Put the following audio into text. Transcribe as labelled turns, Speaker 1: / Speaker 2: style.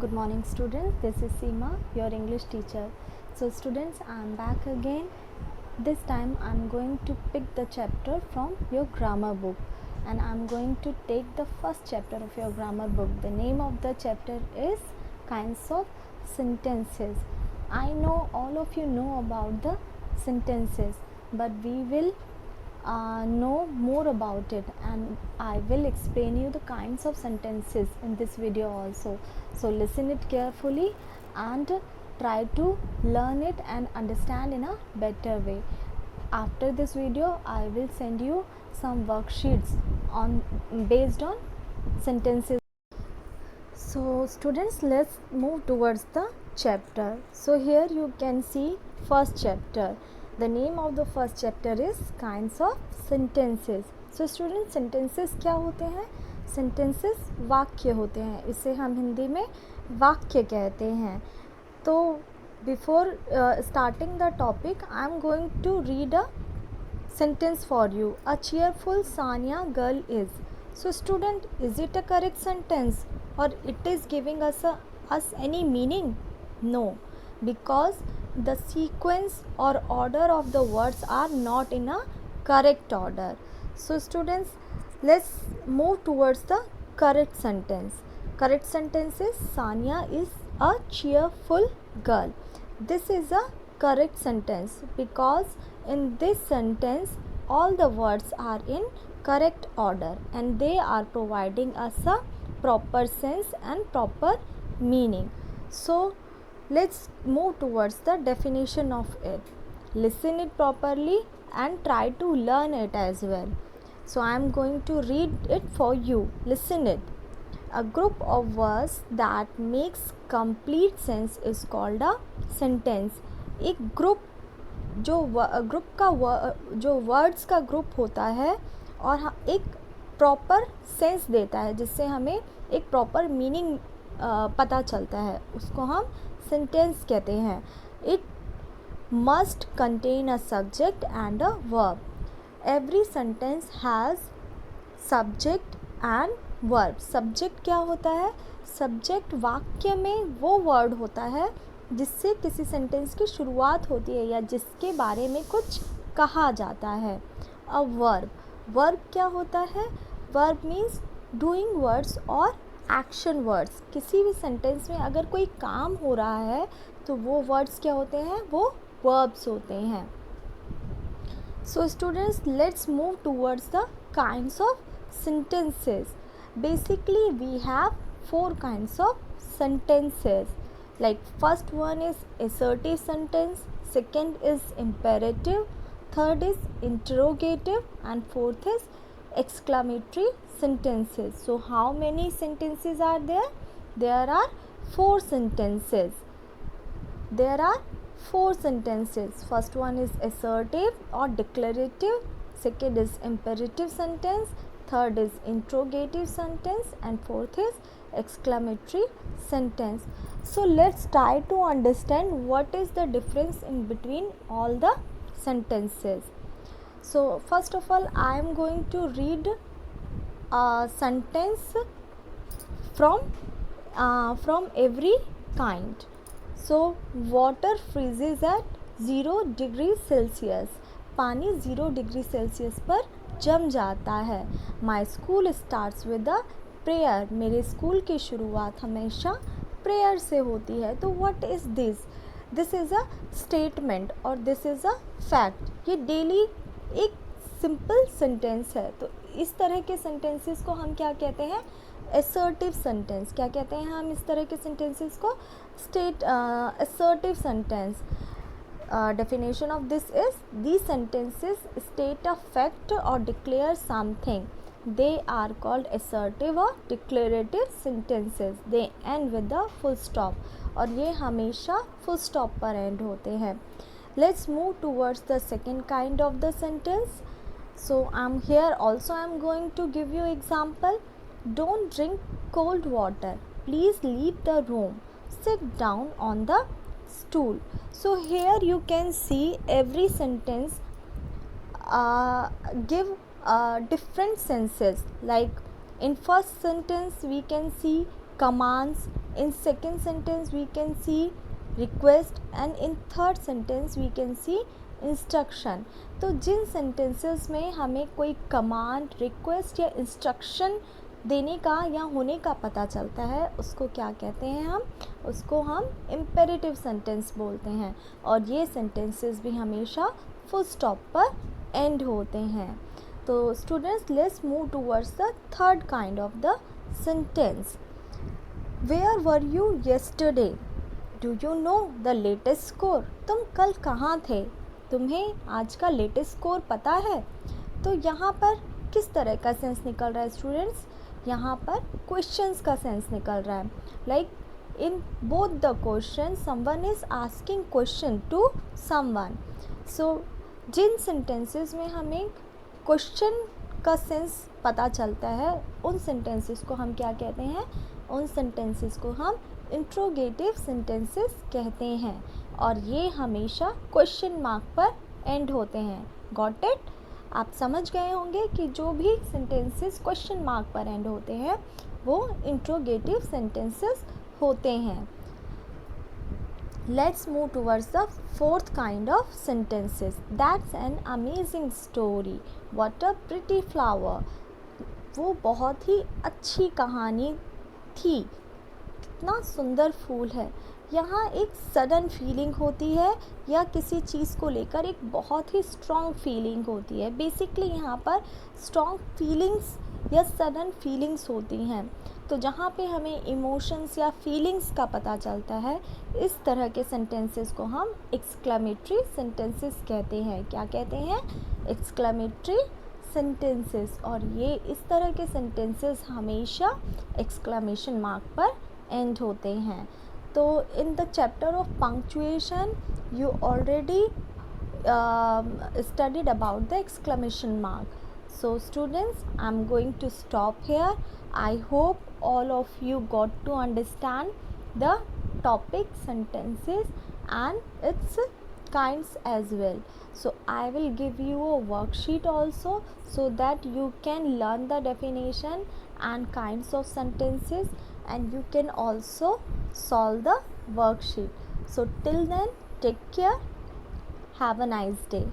Speaker 1: Good morning students, this is Seema, your English teacher. So students, I am back again. This time I am going to pick the chapter from your grammar book and I am going to take the first chapter of your grammar book. The name of the chapter is Kinds of Sentences. I know all of you know about the sentences, but we will know more about it, and I will explain you the kinds of sentences in this video also. So listen it carefully and try to learn it and understand in a better way. After this video I will send you some worksheets on based on sentences. So students, let's move towards the chapter. So here you can see first chapter. The name of the first chapter is kinds of sentences. So students, sentences क्या होते हैं? Sentences वाक्य होते हैं, इसे हम हिंदी में वाक्य कहते हैं. तो before starting the topic, I am going to read a sentence for you. A cheerful Sanya girl is. So student, is it a correct sentence or it is giving us any meaning? No, because the sequence or order of the words are not in a correct order. So students, let's move towards the correct sentence. Correct sentence is Sanya is a cheerful girl. This is a correct sentence because in this sentence all the words are in correct order and they are providing us a proper sense and proper meaning. So let's move towards the definition of it. Listen it properly and try to learn it as well. So I am going to read it for you. Listen it. A group of words that makes complete sense is called a sentence. एक group जो words का group होता है और एक proper sense देता है, जिससे हमें एक प्रॉपर मीनिंग पता चलता है, उसको हम सेंटेंस कहते हैं. It must contain a subject and a verb. Every sentence has subject and verb. Subject क्या होता है? सब्जेक्ट वाक्य में वो वर्ड होता है जिससे किसी सेंटेंस की शुरुआत होती है या जिसके बारे में कुछ कहा जाता है. A verb. वर्ब क्या होता है? वर्ब मीन्स डूइंग वर्ड्स और एक्शन वर्ड्स. किसी भी सेंटेंस में अगर कोई काम हो रहा है तो वो वर्ड्स क्या होते हैं? वो वर्ब्स होते हैं. So students, let's move towards the kinds of sentences. Basically we have 4 kinds of sentences. Like first one is assertive sentence, second is imperative, third is interrogative, and fourth is exclamatory sentences. So how many sentences are there? There are 4 sentences. There are 4 sentences. First one is assertive or declarative, second is imperative sentence, third is interrogative sentence, and fourth is exclamatory sentence. So let's try to understand what is the difference in between all the sentences. So first of all, I am going to read a sentence from every kind. So water freezes at 0 degree Celsius. पानी 0 degree Celsius पर जम जाता है. My school starts with a prayer. मेरे school की शुरुआत हमेशा prayer से होती है. तो what is this? This is a statement और दिस इज़ अ फैक्ट. ये डेली एक सिंपल सेंटेंस है. तो इस तरह के सेंटेंसेस को हम क्या कहते हैं? Assertive sentence. क्या कहते हैं हम इस तरह के सेंटेंसेस को? Assertive sentence. Definition of this is these sentences state a fact or declare something. They are called assertive or declarative sentences. They end with a full stop. और ये हमेशा full stop पर end होते हैं. Let's move towards the second kind of the sentence. So I'm here also I'm going to give you example. Don't drink cold water. Please leave the room. Sit down on the stool. So here you can see every sentence give different senses. Like in first sentence we can see commands, in second sentence we can see request and in third sentence we can see instruction. तो जिन sentences में हमें कोई command, request या instruction देने का या होने का पता चलता है उसको क्या कहते हैं हम, उसको हम imperative sentence बोलते हैं. और ये sentences भी हमेशा full stop पर end होते हैं. तो students, let's move towards the third kind of the sentence. Where were you yesterday? Do you know the latest score? तुम कल कहाँ थे? तुम्हें आज का लेटेस्ट स्कोर पता है? तो यहाँ पर किस तरह का सेंस निकल रहा है स्टूडेंट्स? यहाँ पर क्वेश्चंस का सेंस निकल रहा है. Like in both the question someone is asking question to someone. So जिन सेंटेंसेस में हमें क्वेश्चन का सेंस पता चलता है उन सेंटेंसेस को हम क्या कहते हैं? उन सेंटेंसेस को हम इंट्रोगेटिव सेंटेंसेस कहते हैं और ये हमेशा क्वेश्चन मार्क पर एंड होते हैं. Got it? आप समझ गए होंगे कि जो भी सेंटेंसेस क्वेश्चन मार्क पर एंड होते हैं वो इंट्रोगेटिव सेंटेंसेस होते हैं. Let's move towards the fourth kind of sentences. That's an amazing story. What a pretty flower. वो बहुत ही अच्छी कहानी थी. कितना सुंदर फूल है. यहाँ एक सडन फीलिंग होती है या किसी चीज़ को लेकर एक बहुत ही स्ट्रॉन्ग फीलिंग होती है. बेसिकली यहाँ पर स्ट्रॉन्ग फीलिंग्स या सडन फीलिंग्स होती हैं. तो जहाँ पे हमें इमोशंस या फीलिंग्स का पता चलता है इस तरह के सेंटेंसेस को हम एक्सक्लेमेटरी सेंटेंसेस कहते हैं. क्या कहते हैं? Exclamatory sentences. और ये इस तरह के सेंटेंसेस हमेशा एक्सक्लेमेशन मार्क पर एंड होते हैं. तो in the chapter of punctuation you already studied about the exclamation mark. So students, I'm going to stop here. I hope all of you got to understand the topic sentences and its kinds as well. So I will give you a worksheet also so that you can learn the definition and kinds of sentences and you can also solve the worksheet. So till then, take care. Have a nice day.